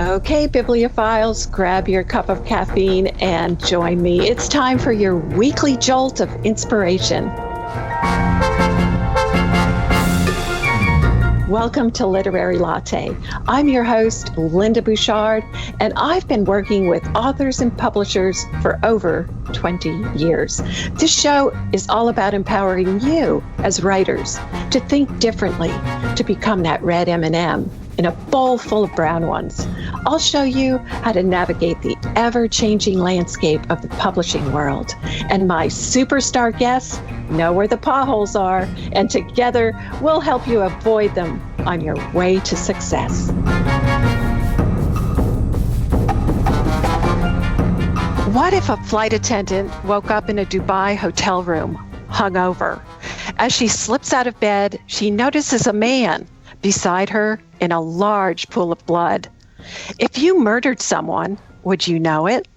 Okay, bibliophiles, grab your cup of caffeine and join me. It's time for your weekly jolt of inspiration. Welcome to Literary Latte. I'm your host, Lynda Bouchard, and I've been working with authors and publishers for over 20 years. This show is all about empowering you as writers to think differently, to become that red M&M in a bowl full of brown ones. I'll show you how to navigate the ever-changing landscape of the publishing world. And my superstar guests know where the potholes are, and together we'll help you avoid them on your way to success. What if a flight attendant woke up in a Dubai hotel room, hungover? As she slips out of bed, she notices a man beside her in a large pool of blood. If you murdered someone, would you know it?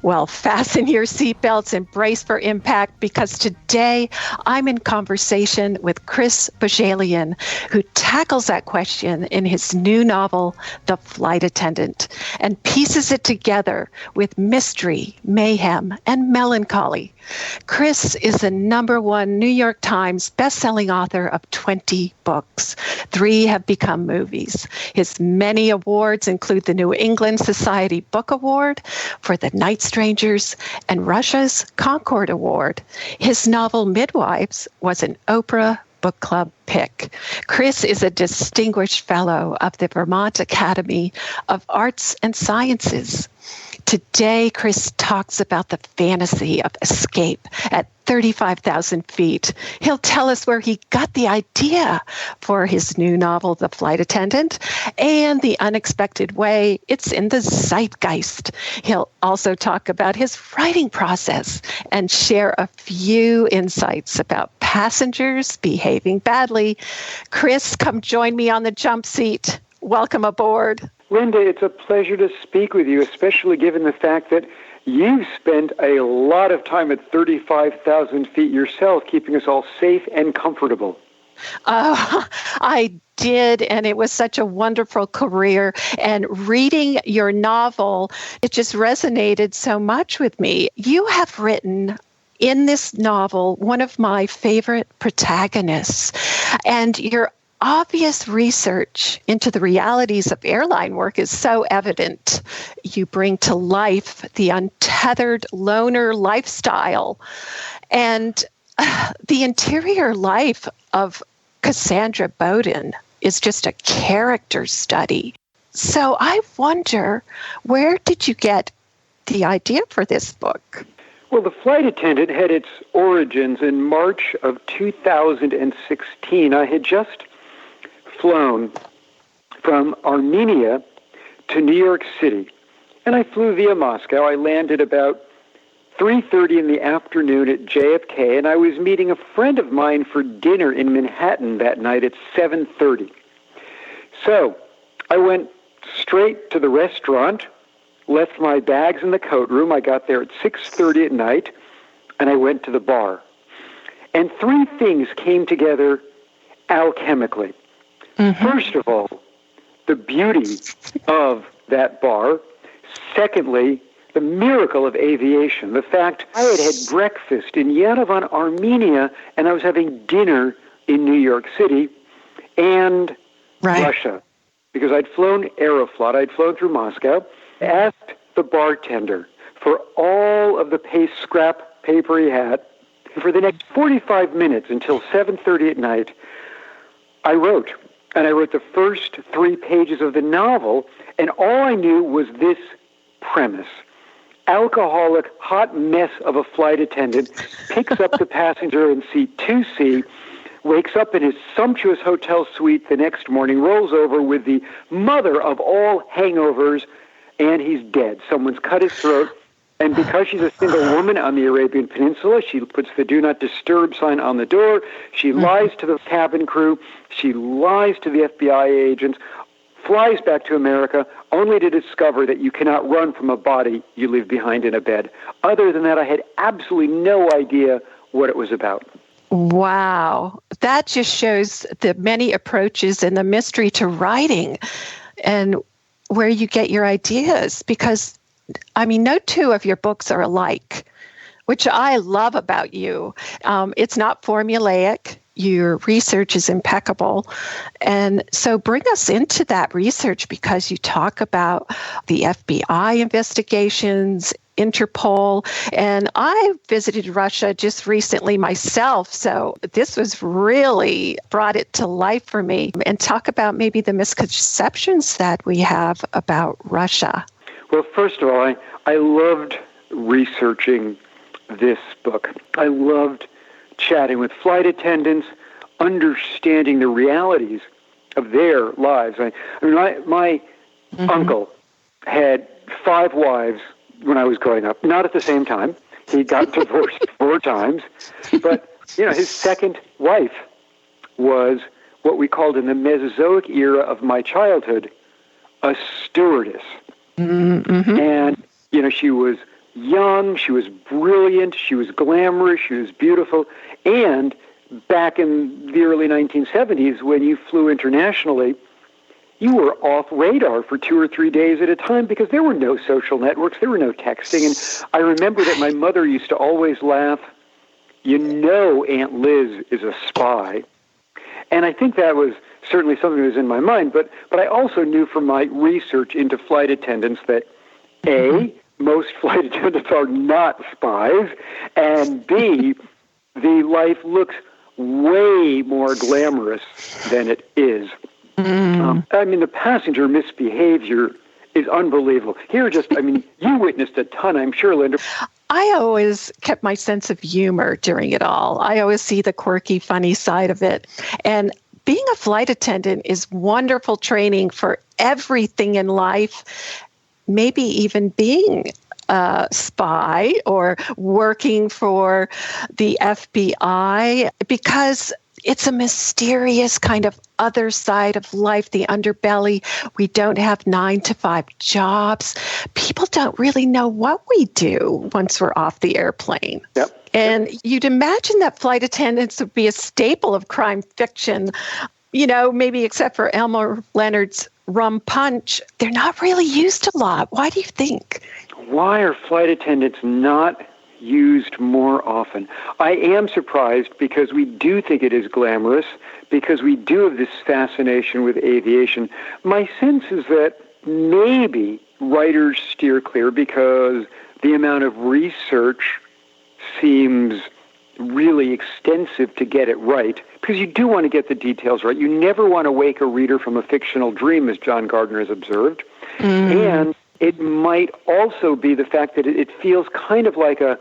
Well, fasten your seatbelts and brace for impact, because today I'm in conversation with Chris Bohjalian, who tackles that question in his new novel, The Flight Attendant, and pieces it together with mystery, mayhem, and melancholy. Chris is the #1 New York Times bestselling author of 20 books. 3 have become movies. His many awards include the New England Society Book Award for The Night Strangers and Russia's Concord Award. His novel Midwives was an Oprah Book Club pick. Chris is a distinguished fellow of the Vermont Academy of Arts and Sciences. Today, Chris talks about the fantasy of escape at 35,000 feet. He'll tell us where he got the idea for his new novel, The Flight Attendant, and the unexpected way it's in the zeitgeist. He'll also talk about his writing process and share a few insights about passengers behaving badly. Chris, come join me on the jump seat. Welcome aboard. Lynda, it's a pleasure to speak with you, especially given the fact that you've spent a lot of time at 35,000 feet yourself, keeping us all safe and comfortable. I did, and it was such a wonderful career. And reading your novel, it just resonated so much with me. You have written in this novel one of my favorite protagonists, and your obvious research into the realities of airline work is so evident. You bring to life the untethered loner lifestyle and the interior life of Cassandra Bowden is just a character study. So I wonder, where did you get the idea for this book? Well, The Flight Attendant had its origins in March of 2016. I had just flown from Armenia to New York City, and I flew via Moscow. I landed about 3:30 in the afternoon at JFK, and I was meeting a friend of mine for dinner in Manhattan that night at 7:30. So I went straight to the restaurant, left my bags in the coat room. I got there at 6:30 at night, and I went to the bar. And 3 things came together alchemically. First of all, the beauty of that bar. Secondly, the miracle of aviation. The fact I had had breakfast in Yerevan, Armenia, and I was having dinner in New York City and Russia. Because I'd flown Aeroflot, I'd flown through Moscow, asked the bartender for all of the scrap paper he had. And for the next 45 minutes until 7:30 at night, I wrote. And I wrote the first 3 pages of the novel, and all I knew was this premise. Alcoholic, hot mess of a flight attendant picks up the passenger in seat 2C, wakes up in his sumptuous hotel suite the next morning, rolls over with the mother of all hangovers, and he's dead. Someone's cut his throat. And because she's a single woman on the Arabian Peninsula, she puts the Do Not Disturb sign on the door. She lies to the cabin crew. She lies to the FBI agents, flies back to America, only to discover that you cannot run from a body you leave behind in a bed. Other than that, I had absolutely no idea what it was about. Wow. That just shows the many approaches and the mystery to writing. And where you get your ideas, because, I mean, no two of your books are alike, which I love about you. It's not formulaic. Your research is impeccable. And so bring us into that research, because you talk about the FBI investigations, Interpol, and I visited Russia just recently myself. So this was really brought it to life for me. And talk about maybe the misconceptions that we have about Russia. Well, first of all, I loved researching this book. I loved chatting with flight attendants, understanding the realities of their lives. I mean, my uncle had 5 wives when I was growing up, not at the same time. He got divorced 4 times. But, his second wife was what we called in the Mesozoic era of my childhood, a stewardess. Mm-hmm. And, she was young, she was brilliant, she was glamorous, she was beautiful. And back in the early 1970s, when you flew internationally, you were off radar for 2 or 3 days at a time because there were no social networks, there were no texting. And I remember that my mother used to always laugh, Aunt Liz is a spy. And I think that was certainly something that was in my mind. But I also knew from my research into flight attendants that, A, most flight attendants are not spies, and B, the life looks way more glamorous than it is. The passenger misbehavior is unbelievable. You witnessed a ton, I'm sure, Lynda. I always kept my sense of humor during it all. I always see the quirky, funny side of it. And being a flight attendant is wonderful training for everything in life, maybe even being a spy or working for the FBI, because it's a mysterious kind of other side of life, the underbelly. We don't have 9-to-5 jobs. People don't really know what we do once we're off the airplane. Yep. And you'd imagine that flight attendants would be a staple of crime fiction, maybe except for Elmer Leonard's Rum Punch. They're not really used a lot. Why do you think? Why are flight attendants not used more often? I am surprised because we do think it is glamorous, because we do have this fascination with aviation. My sense is that maybe writers steer clear because the amount of research seems really extensive to get it right, because you do want to get the details right. You never want to wake a reader from a fictional dream, as John Gardner has observed. And it might also be the fact that it feels kind of like a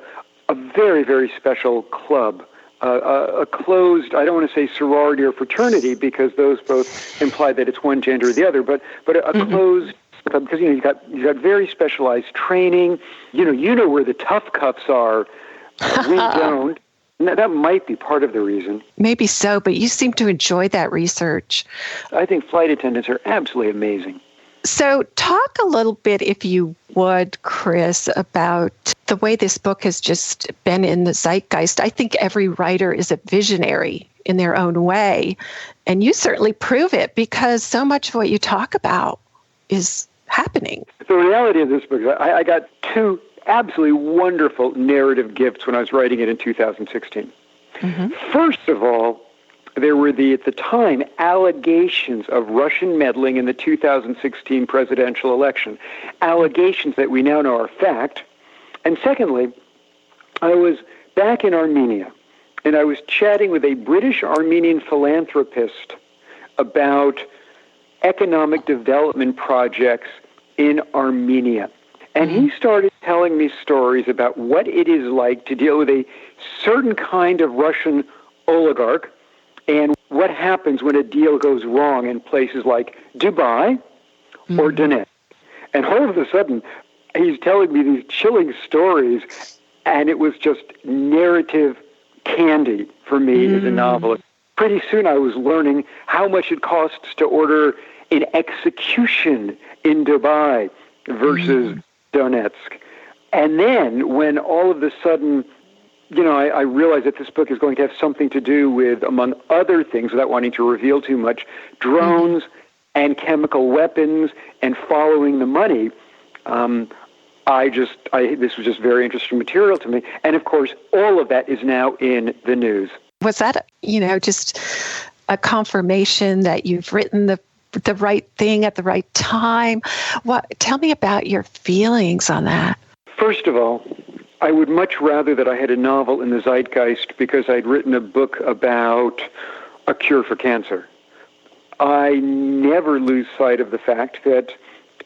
very, very special club, a closed, I don't want to say sorority or fraternity, because those both imply that it's one gender or the other, but a closed club, because you've got very specialized training. You know where the tough cuffs are. We don't. That might be part of the reason. Maybe so, but you seem to enjoy that research. I think flight attendants are absolutely amazing. So talk a little bit, if you would, Chris, about the way this book has just been in the zeitgeist. I think every writer is a visionary in their own way, and you certainly prove it, because so much of what you talk about is happening. The reality of this book, I got 2 absolutely wonderful narrative gifts when I was writing it in 2016. First of all, there were at the time, allegations of Russian meddling in the 2016 presidential election. Allegations that we now know are fact. And secondly, I was back in Armenia, and I was chatting with a British-Armenian philanthropist about economic development projects in Armenia. And he started telling me stories about what it is like to deal with a certain kind of Russian oligarch, and what happens when a deal goes wrong in places like Dubai or Donetsk. And all of a sudden, he's telling me these chilling stories, and it was just narrative candy for me as a novelist. Pretty soon I was learning how much it costs to order an execution in Dubai versus Donetsk. And then when all of a sudden, I realized that this book is going to have something to do with, among other things, without wanting to reveal too much, drones and chemical weapons and following the money. This was just very interesting material to me. And of course, all of that is now in the news. Was that, just a confirmation that you've written the right thing at the right time? Tell me about your feelings on that. First of all, I would much rather that I had a novel in the zeitgeist because I'd written a book about a cure for cancer. I never lose sight of the fact that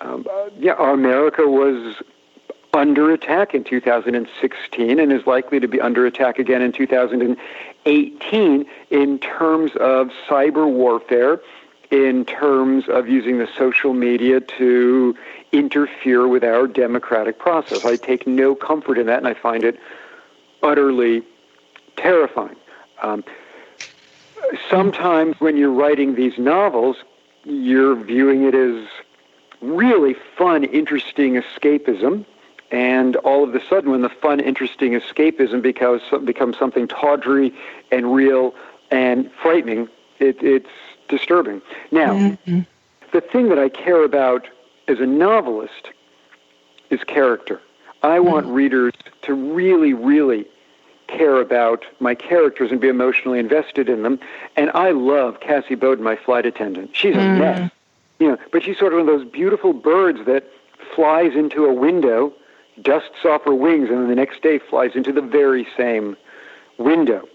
America was under attack in 2016 and is likely to be under attack again in 2018 in terms of cyber warfare, in terms of using the social media to interfere with our democratic process. I take no comfort in that, and I find it utterly terrifying. Sometimes when you're writing these novels, you're viewing it as really fun, interesting escapism, and all of a sudden when the fun, interesting escapism becomes something tawdry and real and frightening, it's disturbing. Now, the thing that I care about as a novelist is character. I want readers to really, really care about my characters and be emotionally invested in them. And I love Cassie Bowden, my flight attendant. She's a mess, but she's sort of one of those beautiful birds that flies into a window, dusts off her wings, and then the next day flies into the very same window.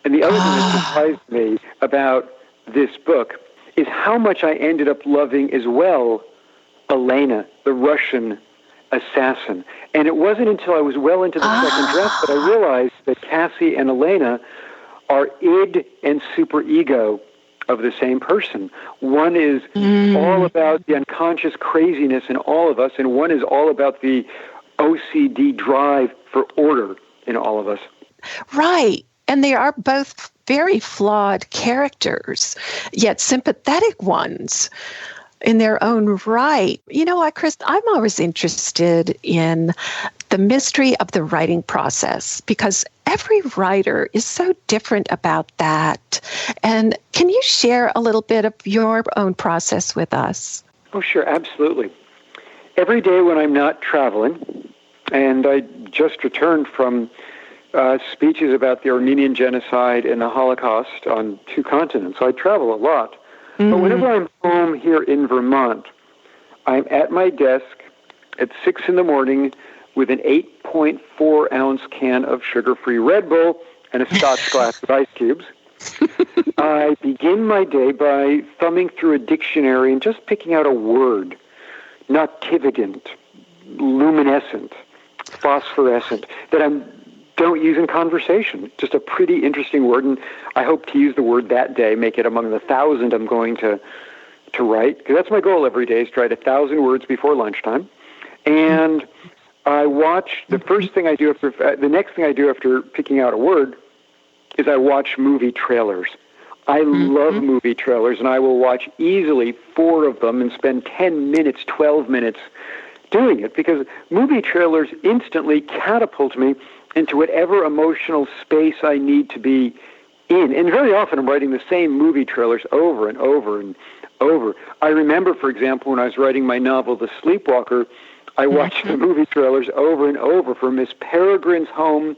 And the other thing that surprised me about this book is how much I ended up loving as well Elena, the Russian assassin. And it wasn't until I was well into the second draft that I realized that Cassie and Elena are id and superego of the same person. One is all about the unconscious craziness in all of us, and one is all about the OCD drive for order in all of us. Right. And they are both very flawed characters, yet sympathetic ones in their own right. You know what, Chris? I'm always interested in the mystery of the writing process because every writer is so different about that. And can you share a little bit of your own process with us? Oh, sure. Absolutely. Every day when I'm not traveling, and I just returned from speeches about the Armenian genocide and the Holocaust on 2 continents. I travel a lot. But whenever I'm home here in Vermont, I'm at my desk at 6 in the morning with an 8.4-ounce can of sugar-free Red Bull and a Scotch glass with ice cubes. I begin my day by thumbing through a dictionary and just picking out a word. Noctividant, luminescent, phosphorescent, that I don't use in conversation. Just a pretty interesting word, and I hope to use the word that day, make it among the 1,000 I'm going to write, because that's my goal every day, is to write 1,000 words before lunchtime. And I watch, the next thing I do after picking out a word is I watch movie trailers. I love movie trailers, and I will watch easily 4 of them and spend 10 minutes, 12 minutes doing it, because movie trailers instantly catapult me into whatever emotional space I need to be in. And very often I'm writing the same movie trailers over and over and over. I remember, for example, when I was writing my novel, The Sleepwalker, I watched the movie trailers over and over for Miss Peregrine's Home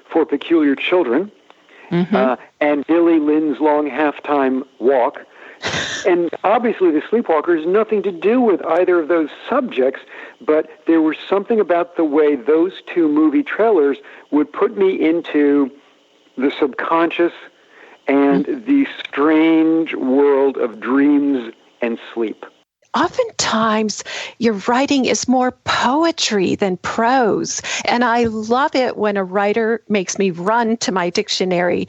for Peculiar Children and Billy Lynn's Long Halftime Walk. And obviously The Sleepwalker has nothing to do with either of those subjects, but there was something about the way those 2 movie trailers would put me into the subconscious and the strange world of dreams and sleep. Oftentimes, your writing is more poetry than prose. And I love it when a writer makes me run to my dictionary.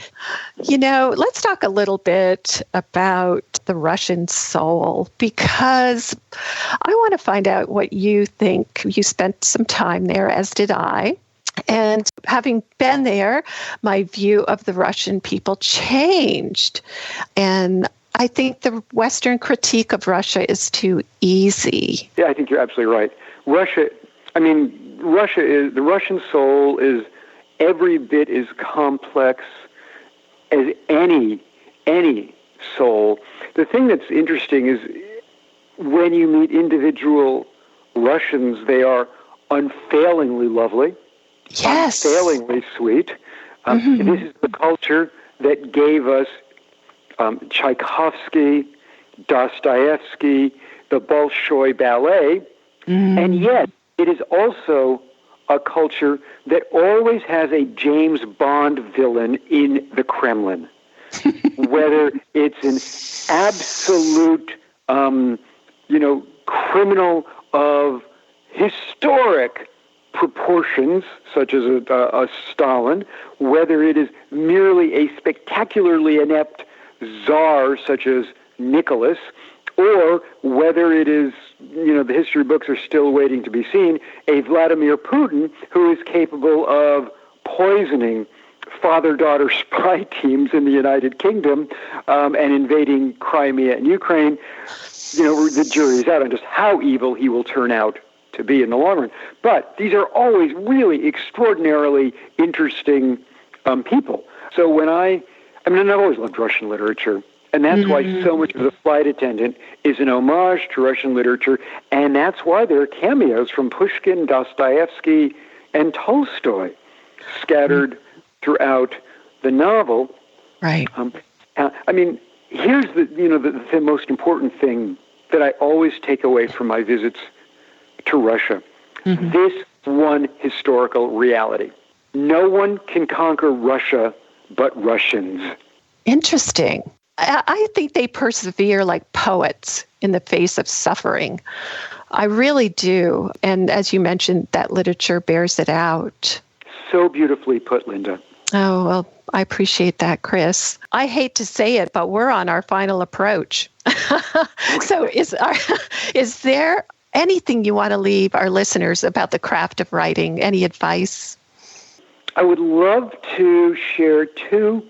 Let's talk a little bit about the Russian soul, because I want to find out what you think. You spent some time there, as did I. And having been there, my view of the Russian people changed. And I think the Western critique of Russia is too easy. Yeah, I think you're absolutely right. The Russian soul is every bit as complex as any soul. The thing that's interesting is when you meet individual Russians, they are unfailingly lovely, yes, unfailingly sweet. This is the culture that gave us Tchaikovsky, Dostoevsky, the Bolshoi Ballet, and yet it is also a culture that always has a James Bond villain in the Kremlin, whether it's an absolute, criminal of historic proportions, such as a Stalin, whether it is merely a spectacularly inept czar, such as Nicholas, or whether it is, the history books are still waiting to be seen, a Vladimir Putin who is capable of poisoning father-daughter spy teams in the United Kingdom and invading Crimea and Ukraine. The jury's out on just how evil he will turn out to be in the long run. But these are always really extraordinarily interesting people. So when I've always loved Russian literature. And that's why so much of The Flight Attendant is an homage to Russian literature, and that's why there are cameos from Pushkin, Dostoevsky, and Tolstoy scattered throughout the novel. Right. Here's the most important thing that I always take away from my visits to Russia. This one historical reality. No one can conquer Russia but Russians. Interesting. I think they persevere like poets in the face of suffering. I really do. And as you mentioned, that literature bears it out. So beautifully put, Lynda. Oh, well, I appreciate that, Chris. I hate to say it, but we're on our final approach. So is there anything you want to leave our listeners about the craft of writing? Any advice? I would love to share two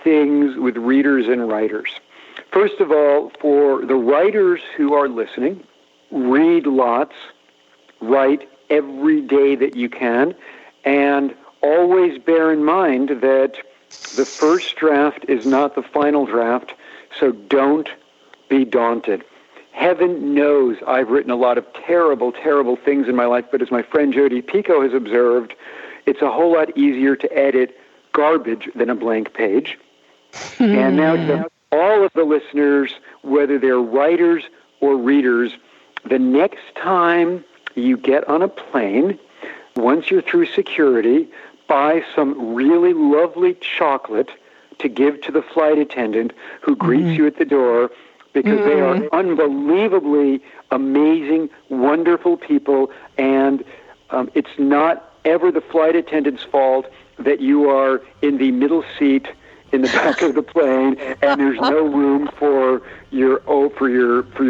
things with readers and writers. First of all, for the writers who are listening, read lots, write every day that you can, and always bear in mind that the first draft is not the final draft, so don't be daunted. Heaven knows I've written a lot of terrible, terrible things in my life, but as my friend Jody Pico has observed, it's a whole lot easier to edit garbage than a blank page. And now to all of the listeners, whether they're writers or readers, the next time you get on a plane, once you're through security, buy some really lovely chocolate to give to the flight attendant who greets you at the door, because they are unbelievably amazing, wonderful people, and it's not ever the flight attendant's fault that you are in the middle seat in the back of the plane and there's no room for your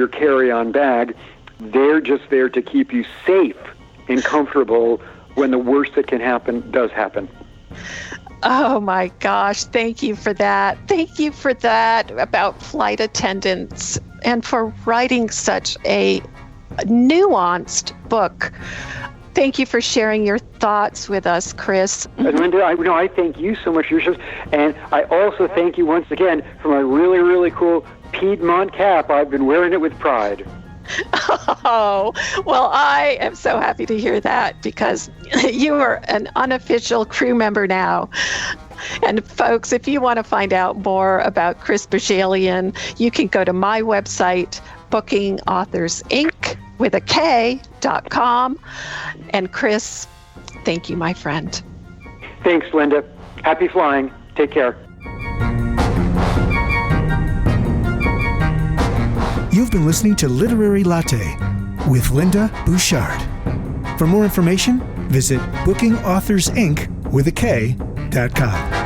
carry-on bag. They're just there to keep you safe and comfortable when the worst that can happen does happen. Oh my gosh, thank you for that. Thank you for that about flight attendants and for writing such a nuanced book. Thank you for sharing your thoughts with us, Chris. And Lynda, I thank you so much for your shows. And I also thank you once again for my really, really cool Piedmont cap. I've been wearing it with pride. Oh, well, I am so happy to hear that because you are an unofficial crew member now. And folks, if you want to find out more about Chris Bohjalian, you can go to my website, bookingauthorsinc.com. And Chris, thank you, my friend. Thanks, Lynda. Happy flying. Take care. You've been listening to Literary Latte with Lynda Bouchard. For more information, visit bookingauthorsinc.com.